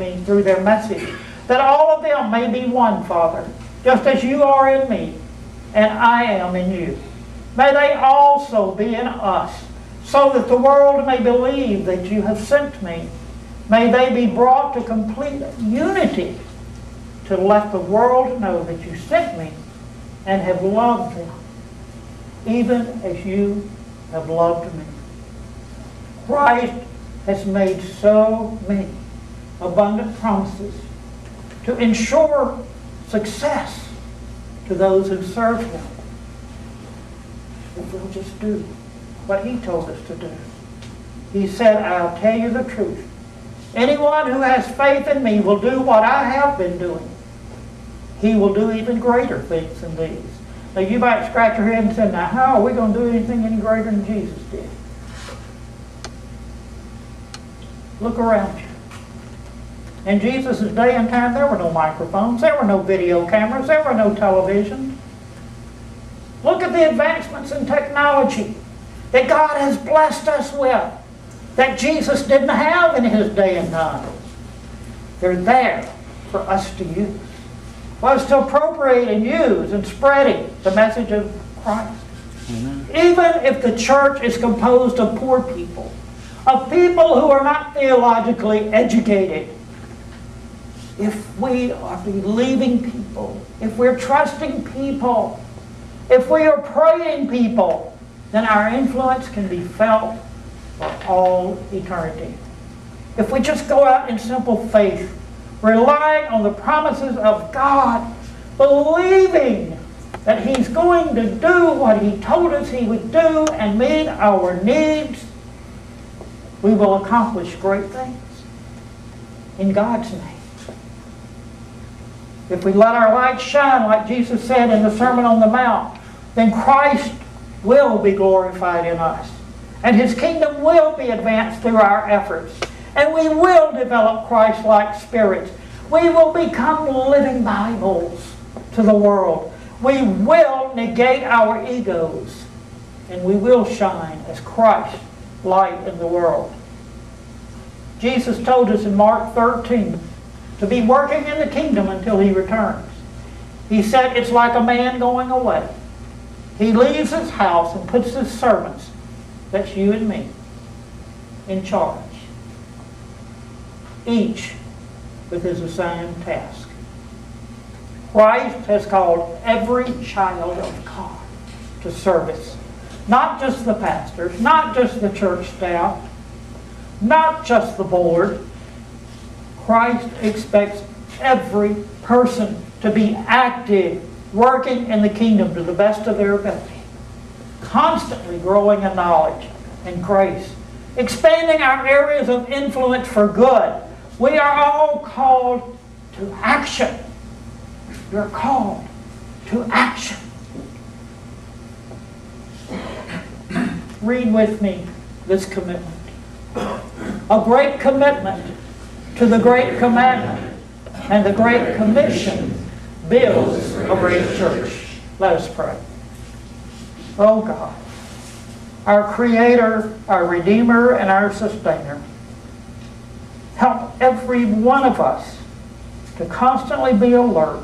me through their message, that all of them may be one, Father, just as you are in me and I am in you. May they also be in us, so that the world may believe that you have sent me. May they be brought to complete unity to let the world know that you sent me and have loved them, even as you have loved me. Christ has made so many abundant promises to ensure success to those who serve him, if we'll just do what he told us to do. He said, I'll tell you the truth. Anyone who has faith in me will do what I have been doing. He will do even greater things than these. Now you might scratch your head and say, now how are we going to do anything any greater than Jesus did? Look around you. In Jesus' day and time, there were no microphones, there were no video cameras, there were no television. Look at the advancements in technology that God has blessed us with, that Jesus didn't have in his day and time. They're there for us to use, for us to appropriate and use in spreading the message of Christ. Amen. Even if the church is composed of poor people, of people who are not theologically educated, if we are believing people, if we're trusting people, if we are praying people, then our influence can be felt for all eternity. If we just go out in simple faith, relying on the promises of God, believing that he's going to do what he told us he would do and meet our needs, we will accomplish great things in God's name. If we let our light shine, like Jesus said in the Sermon on the Mount, then Christ will be glorified in us. And his kingdom will be advanced through our efforts. And we will develop Christ-like spirits. We will become living Bibles to the world. We will negate our egos. And we will shine as Christ's light in the world. Jesus told us in Mark 13 to be working in the kingdom until he returns. He said it's like a man going away. He leaves his house and puts his servants, that's you and me, in charge, each with his assigned task. Christ has called every child of God to service. Not just the pastors, not just the church staff, not just the board. Christ expects every person to be active, working in the kingdom to the best of their ability, constantly growing in knowledge and grace, expanding our areas of influence for good. We are all called to action. You're called to action. Read with me this commitment. A great commitment to the great commandment and the great commission builds a great church. Let us pray. Oh God, our Creator, our Redeemer, and our Sustainer, help every one of us to constantly be alert.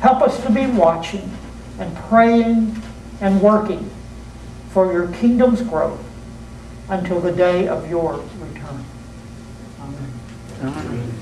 Help us to be watching and praying and working for your kingdom's growth until the day of your return. Amen. Amen.